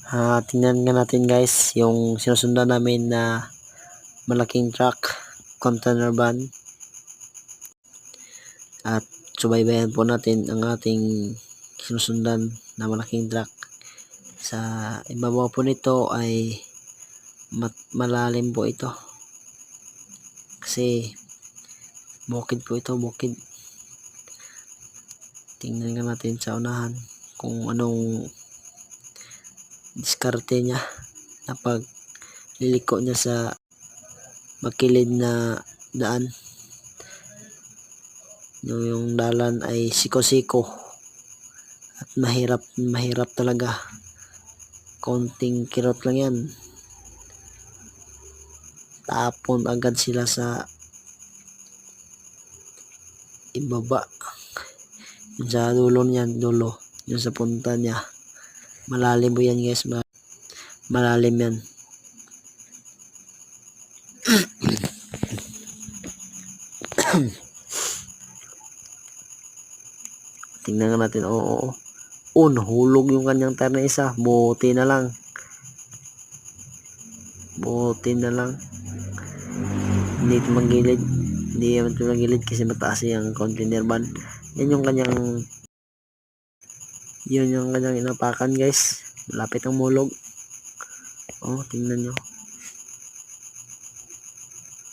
Tingnan nga natin guys yung sinusundan namin na malaking truck, container van. At subaybayan po natin ang ating sinusundan na malaking truck. Sa ibabaw po nito ay malalim po ito. Kasi bukid po ito, bukid. Tingnan nga natin sa unahan kung anong diskarte niya na pag liliko niya sa makilid na daan. Yung dalan ay siko-siko at mahirap talaga. Konting kirot lang yan, tapon agad sila sa ibaba. Yung sa dulo niyan, yung sa punta niya, malalim po yan guys, malalim yan. Tingnan nga natin. Nahulog yung kanyang tire na isa. Buti na lang hindi ito magilid kasi mataas yung container van. Yun yung kanyang inapakan guys, malapit ang mulog. Tingnan nyo.